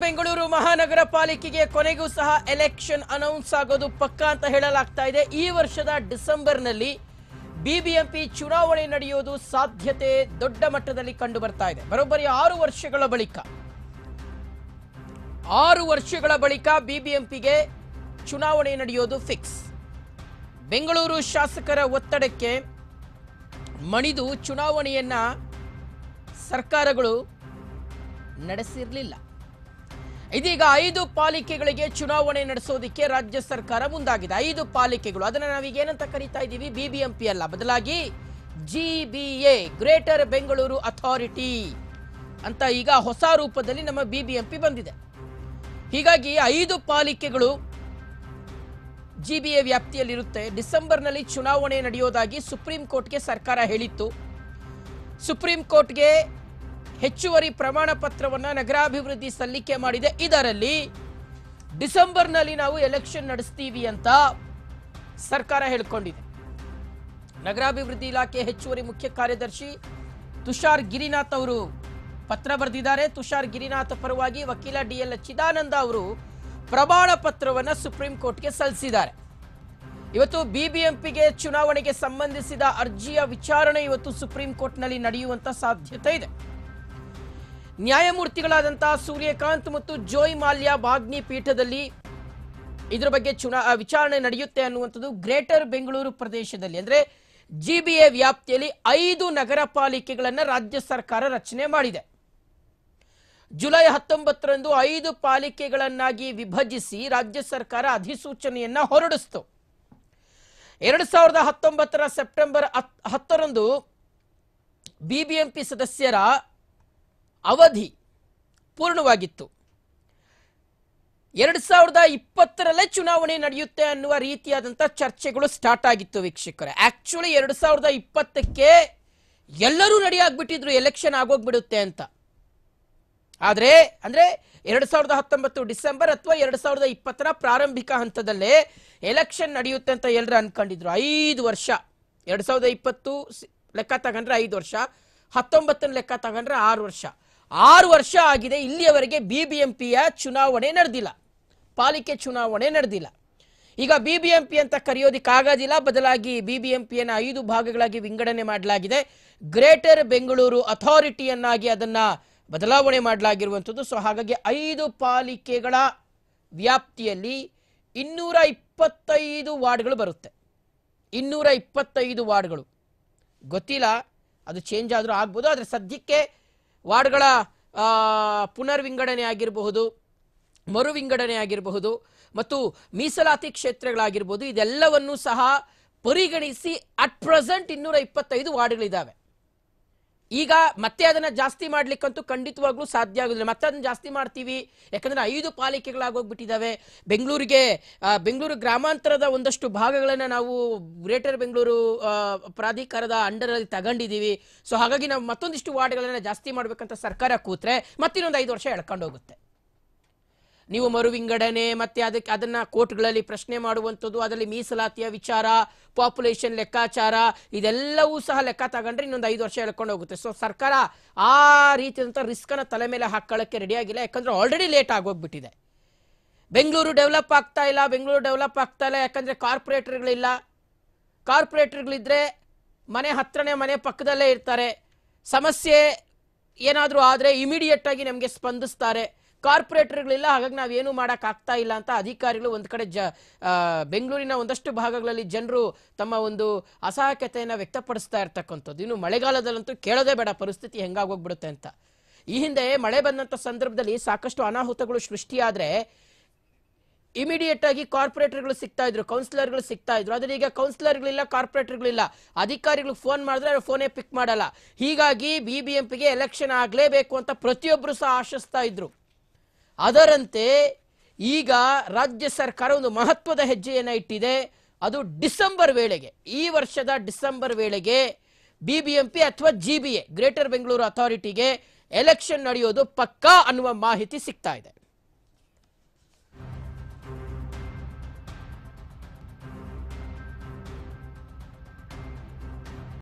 ಬೆಂಗಳೂರು ಮಹಾನಗರ ಪಾಲಿಕೆಗೆ ಕೊನೆಗೂ ಸಹ ಎಲೆಕ್ಷನ್ ಅನೌನ್ಸ್ ಆಗೋದು ಪಕ್ಕಾ ಅಂತ ಹೇಳಲಾಗ್ತಾ ಇದೆ। ಈ ವರ್ಷದ ಡಿಸೆಂಬರ್ನಲ್ಲಿ ಬಿಬಿಎಂಪಿ ಚುನಾವಣೆ ನಡೆಯೋದು ಸಾಧ್ಯತೆ ದೊಡ್ಡ ಮಟ್ಟದಲ್ಲಿ ಕಂಡು ಬರ್ತಾ ಇದೆ। ಬರೋಬ್ಬರಿ 6 ವರ್ಷಗಳ ಬಳಿಕ ಬಿಬಿಎಂಪಿಗೆ ಚುನಾವಣೆ ನಡೆಯೋದು ಫಿಕ್ಸ್। ಬೆಂಗಳೂರು ಶಾಸಕರ ಒತ್ತಡಕ್ಕೆ ಮಣಿದು ಚುನಾವಣೆಯನ್ನ ಸರ್ಕಾರಗಳು ನಡೆಸಿರಲಿಲ್ಲ। ಇದೀಗ 5 ಪಾಲಿಕೆಗಳಿಗೆ ಚುನಾವಣೆ ನಡೆಸೋದಕ್ಕೆ ರಾಜ್ಯ ಸರ್ಕಾರ ಮುಂದಾಗಿದೆ। 5 ಪಾಲಿಕೆಗಳು, ಅದನ್ನ ನಾವೀಗ ಏನಂತ ಕರೀತಾ ಇದ್ದೀವಿ, ಬಿಬಿಎಂಪಿ ಅಲ್ಲ, ಬದಲಾಗಿ ಜಿಬಿಎ, ಗ್ರೇಟರ್ ಬೆಂಗಳೂರು ಅಥಾರಿಟಿ ಅಂತ ಈಗ ಹೊಸ ರೂಪದಲ್ಲಿ ನಮ್ಮ ಬಿಬಿಎಂಪಿ ಬಂದಿದೆ। ಹೀಗಾಗಿ 5 ಪಾಲಿಕೆಗಳು ಜಿಬಿಎ ವ್ಯಾಪ್ತಿಯಲ್ಲಿರುತ್ತೆ। ಡಿಸೆಂಬರ್ನಲ್ಲಿ ಚುನಾವಣೆ ನಡೆಯೋದಾಗಿ ಸುಪ್ರೀಂ ಕೋರ್ಟ್ಗೆ ಸರ್ಕಾರ ಹೇಳಿತ್ತು। ಸುಪ್ರೀಂ ಕೋರ್ಟ್ಗೆ ಹೆಚ್ಚುವರಿ ಪ್ರಮಾಣ ಪತ್ರವನ್ನು ನಗರಾಭಿವೃದ್ಧಿ ಸಲ್ಲಿಕೆ ಮಾಡಿದೆ। ಇದರಲ್ಲಿ ಡಿಸೆಂಬರ್ನಲ್ಲಿ ನಾವು ಎಲೆಕ್ಷನ್ ನಡೆಸ್ತೀವಿ ಅಂತ ಸರ್ಕಾರ ಹೇಳಿಕೊಂಡಿದೆ। ನಗರಾಭಿವೃದ್ಧಿ ಇಲಾಖೆ ಹೆಚ್ಚುವರಿ ಮುಖ್ಯ ಕಾರ್ಯದರ್ಶಿ ತುಷಾರ್ ಗಿರಿನಾಥ್ ಅವರು ಪತ್ರ ಬರೆದಿದ್ದಾರೆ। ತುಷಾರ್ ಗಿರಿನಾಥ್ ಪರವಾಗಿ ವಕೀಲ ಡಿಎಲ್ ಚಿದಾನಂದ ಅವರು ಪ್ರಮಾಣ ಪತ್ರವನ್ನು ಸುಪ್ರೀಂ ಕೋರ್ಟ್ಗೆ ಸಲ್ಲಿಸಿದ್ದಾರೆ। ಇವತ್ತು ಬಿಬಿಎಂಪಿಗೆ ಚುನಾವಣೆಗೆ ಸಂಬಂಧಿಸಿದ ಅರ್ಜಿಯ ವಿಚಾರಣೆ ಇವತ್ತು ಸುಪ್ರೀಂ ಕೋರ್ಟ್ನಲ್ಲಿ ನಡೆಯುವಂತ ಸಾಧ್ಯತೆ ಇದೆ। ನ್ಯಾಯಮೂರ್ತಿಗಳಾದಂತಹ ಸೂರ್ಯಕಾಂತ್ ಮತ್ತು ಜೋಯ್ ಮಾಲ್ಯ ಬಾಗ್ನಿ ಪೀಠದಲ್ಲಿ ಇದರ ಬಗ್ಗೆ ವಿಚಾರಣೆ ನಡೆಯುತ್ತೆ ಅನ್ನುವಂಥದ್ದು ಗ್ರೇಟರ್ ಬೆಂಗಳೂರು ಪ್ರದೇಶದಲ್ಲಿ, ಅಂದ್ರೆ ಜಿಬಿಎ ವ್ಯಾಪ್ತಿಯಲ್ಲಿ 5 ನಗರ ಪಾಲಿಕೆಗಳನ್ನು ರಾಜ್ಯ ಸರ್ಕಾರ ರಚನೆ ಮಾಡಿದೆ। ಜುಲೈ 19ರಂದು 5 ಪಾಲಿಕೆಗಳನ್ನಾಗಿ ವಿಭಜಿಸಿ ರಾಜ್ಯ ಸರ್ಕಾರ ಅಧಿಸೂಚನೆಯನ್ನ ಹೊರಡಿಸಿತು। 2019ರ ಸೆಪ್ಟೆಂಬರ್ 10ರಂದು ಬಿಬಿಎಂಪಿ ಸದಸ್ಯರ ಅವಧಿ ಪೂರ್ಣವಾಗಿತ್ತು। 2020ರಲ್ಲೇ ಚುನಾವಣೆ ನಡೆಯುತ್ತೆ ಅನ್ನುವ ರೀತಿಯಾದಂತಹ ಚರ್ಚೆಗಳು ಸ್ಟಾರ್ಟ್ ಆಗಿತ್ತು ವೀಕ್ಷಕರೇ। ಆಕ್ಚುಲಿ 2020ಕ್ಕೆ ಎಲ್ಲರೂ ರೆಡಿ ಆಗ್ಬಿಟ್ಟಿದ್ರು, ಎಲೆಕ್ಷನ್ ಆಗೋಗ್ಬಿಡುತ್ತೆ ಅಂತ। ಆದ್ರೆ ಅಂದ್ರೆ 2019 ಡಿಸೆಂಬರ್ ಅಥವಾ 2020ರ ಪ್ರಾರಂಭಿಕ ಹಂತದಲ್ಲೇ ಎಲೆಕ್ಷನ್ ನಡೆಯುತ್ತೆ ಅಂತ ಎಲ್ಲರೂ ಅನ್ಕೊಂಡಿದ್ರು। 5 ವರ್ಷ, 2020 ಲೆಕ್ಕ ತಗೊಂಡ್ರೆ 5 ವರ್ಷ, 19 ಲೆಕ್ಕ ತಗೊಂಡ್ರೆ 6 ವರ್ಷ, 6 ವರ್ಷ ಆಗಿದೆ, ಇಲ್ಲಿಯವರೆಗೆ ಬಿಬಿಎಂಪಿಯ ಚುನಾವಣೆ ನಡೆದಿಲ್ಲ, ಪಾಲಿಕೆ ಚುನಾವಣೆ ನಡೆದಿಲ್ಲ। ಈಗ ಬಿಬಿಎಂಪಿ ಅಂತ ಕರೆಯೋದಿಕ್ಕಾಗೋದಿಲ್ಲ, ಬದಲಾಗಿ ಬಿಬಿಎಂಪಿಯನ್ನು 5 ಭಾಗಗಳಾಗಿ ವಿಂಗಡಣೆ ಮಾಡಲಾಗಿದೆ। ಗ್ರೇಟರ್ ಬೆಂಗಳೂರು ಅಥಾರಿಟಿಯನ್ನಾಗಿ ಅದನ್ನ ಬದಲಾವಣೆ ಮಾಡಲಾಗಿರುವಂಥದ್ದು। ಸೊ ಹಾಗಾಗಿ 5 ಪಾಲಿಕೆಗಳ ವ್ಯಾಪ್ತಿಯಲ್ಲಿ 225 ವಾರ್ಡ್ಗಳು ಬರುತ್ತೆ। 225 ವಾರ್ಡ್ಗಳು ಗೊತ್ತಿಲ್ಲ, ಅದು ಚೇಂಜ್ ಆದರೂ ಆಗ್ಬೋದು। ಆದರೆ ಸದ್ಯಕ್ಕೆ ವಾರ್ಡ್ಗಳ ಪುನರ್ ವಿಂಗಡಣೆ ಆಗಿರಬಹುದು, ಮರು ವಿಂಗಡಣೆ ಆಗಿರಬಹುದು ಮತ್ತು ಮೀಸಲಾತಿ ಕ್ಷೇತ್ರಗಳಾಗಿರ್ಬೋದು, ಇದೆಲ್ಲವನ್ನೂ ಸಹ ಪರಿಗಣಿಸಿ ಅಟ್ ಪ್ರೆಸೆಂಟ್ 225 ವಾರ್ಡ್ಗಳಿದ್ದಾವೆ। ಈಗ ಮತ್ತೆ ಅದನ್ನ ಜಾಸ್ತಿ ಮಾಡ್ಲಿಕ್ಕಂತೂ ಖಂಡಿತವಾಗ್ಲೂ ಸಾಧ್ಯ ಆಗೋದಿಲ್ಲ। ಮತ್ತೆ ಅದನ್ನ ಜಾಸ್ತಿ ಮಾಡ್ತೀವಿ ಯಾಕಂದ್ರೆ 5 ಪಾಲಿಕೆಗಳಾಗೋಗ್ಬಿಟ್ಟಿದ್ದಾವೆ। ಬೆಂಗಳೂರು ಗ್ರಾಮಾಂತರದ ಒಂದಷ್ಟು ಭಾಗಗಳನ್ನ ನಾವು ಗ್ರೇಟರ್ ಬೆಂಗಳೂರು ಪ್ರಾಧಿಕಾರದ ಅಂಡರ್ ಅಲ್ಲಿ ತಗೊಂಡಿದ್ದೀವಿ। ಸೊ ಹಾಗಾಗಿ ನಾವು ಮತ್ತೊಂದಿಷ್ಟು ವಾರ್ಡ್ಗಳನ್ನ ಜಾಸ್ತಿ ಮಾಡ್ಬೇಕಂತ ಸರ್ಕಾರ ಕೂತ್ರೆ ಮತ್ತಿನ್ನೊಂದು 5 ವರ್ಷ ಎಳ್ಕೊಂಡು ಹೋಗುತ್ತೆ। ನೀವು ಮರು ವಿಂಗಡಣೆ ಮತ್ತೆ ಅದನ್ನ ಕೋರ್ಟ್ಗಳಲ್ಲಿ ಪ್ರಶ್ನೆ ಮಾಡುವಂಥದ್ದು, ಅದರಲ್ಲಿ ಮೀಸಲಾತಿಯ ವಿಚಾರ, ಪಾಪ್ಯುಲೇಷನ್ ಲೆಕ್ಕಾಚಾರ, ಇದೆಲ್ಲವೂ ಸಹ ಲೆಕ್ಕ ತಗೊಂಡ್ರೆ ಇನ್ನೊಂದು 5 ವರ್ಷ ಎಳ್ಕೊಂಡು ಹೋಗುತ್ತೆ। ಸೊ ಸರ್ಕಾರ ಆ ರೀತಿಯಾದಂಥ ರಿಸ್ಕ್ ಅನ್ನ ತಲೆ ಮೇಲೆ ಹಾಕೊಳ್ಳಕ್ಕೆ ರೆಡಿ ಆಗಿಲ್ಲ, ಯಾಕಂದ್ರೆ ಆಲ್ರೆಡಿ ಲೇಟ್ ಆಗೋಗ್ಬಿಟ್ಟಿದೆ। ಬೆಂಗಳೂರು ಡೆವಲಪ್ ಆಗ್ತಾ ಇಲ್ಲ ಯಾಕಂದ್ರೆ ಕಾರ್ಪೊರೇಟರ್ಗಳಿದ್ರೆ ಮನೆ ಹತ್ರನೇ, ಮನೆ ಪಕ್ಕದಲ್ಲೇ ಇರ್ತಾರೆ, ಸಮಸ್ಯೆ ಏನಾದರೂ ಆದರೆ ಇಮಿಡಿಯೇಟ್ ಆಗಿ ನಮಗೆ ಸ್ಪಂದಿಸ್ತಾರೆ। ಕಾರ್ಪೊರೇಟರ್ಗಳಿಲ್ಲ, ಹಾಗಾಗಿ ನಾವೇನು ಮಾಡಕ್ ಆಗ್ತಾ ಇಲ್ಲ ಅಂತ ಅಧಿಕಾರಿಗಳು ಒಂದ್ ಕಡೆ ಬೆಂಗಳೂರಿನ ಒಂದಷ್ಟು ಭಾಗಗಳಲ್ಲಿ ಜನರು ತಮ್ಮ ಒಂದು ಅಸಹಾಯಕತೆಯನ್ನು ವ್ಯಕ್ತಪಡಿಸ್ತಾ ಇರ್ತಕ್ಕಂಥದ್ದು। ಇನ್ನು ಮಳೆಗಾಲದಲ್ಲಂತೂ ಕೇಳೋದೇ ಬೇಡ, ಪರಿಸ್ಥಿತಿ ಹೆಂಗಾಗೋಗ್ಬಿಡುತ್ತೆ ಅಂತ। ಈ ಹಿಂದೆ ಮಳೆ ಬಂದಂಥ ಸಂದರ್ಭದಲ್ಲಿ ಸಾಕಷ್ಟು ಅನಾಹುತಗಳು ಸೃಷ್ಟಿಯಾದ್ರೆ ಇಮಿಡಿಯೇಟ್ ಆಗಿ ಕಾರ್ಪೊರೇಟರ್ಗಳು ಸಿಗ್ತಾ ಇದ್ರು, ಕೌನ್ಸಿಲರ್ಗಳು ಸಿಗ್ತಾ ಇದ್ರು। ಆದ್ರೆ ಈಗ ಕೌನ್ಸಿಲರ್ಗಳಿಲ್ಲ, ಕಾರ್ಪೊರೇಟರ್ಗಳಿಲ್ಲ, ಅಧಿಕಾರಿಗಳು ಫೋನ್ ಮಾಡಿದ್ರೆ ಫೋನೇ ಪಿಕ್ ಮಾಡಲ್ಲ। ಹೀಗಾಗಿ ಬಿಬಿಎಂಪಿಗೆ ಎಲೆಕ್ಷನ್ ಆಗಲೇಬೇಕು ಅಂತ ಪ್ರತಿಯೊಬ್ಬರು ಸಹ ಆಶಿಸ್ತಾ ಇದ್ರು। ಅದರಂತೆ ಈಗ ರಾಜ್ಯ ಸರ್ಕಾರ ಒಂದು ಮಹತ್ವದ ಹೆಜ್ಜೆಯನ್ನು ಇಟ್ಟಿದೆ। ಅದು ಡಿಸೆಂಬರ್ ವೇಳೆಗೆ, ಈ ವರ್ಷದ ಡಿಸೆಂಬರ್ ವೇಳೆಗೆ ಬಿಬಿಎಂಪಿ ಅಥವಾ ಜಿಬಿಎ ಗ್ರೇಟರ್ ಬೆಂಗಳೂರು ಅಥಾರಿಟಿಗೆ ಎಲೆಕ್ಷನ್ ನಡೆಯೋದು ಪಕ್ಕಾ ಅನ್ನುವ ಮಾಹಿತಿ ಸಿಗ್ತಾ ಇದೆ।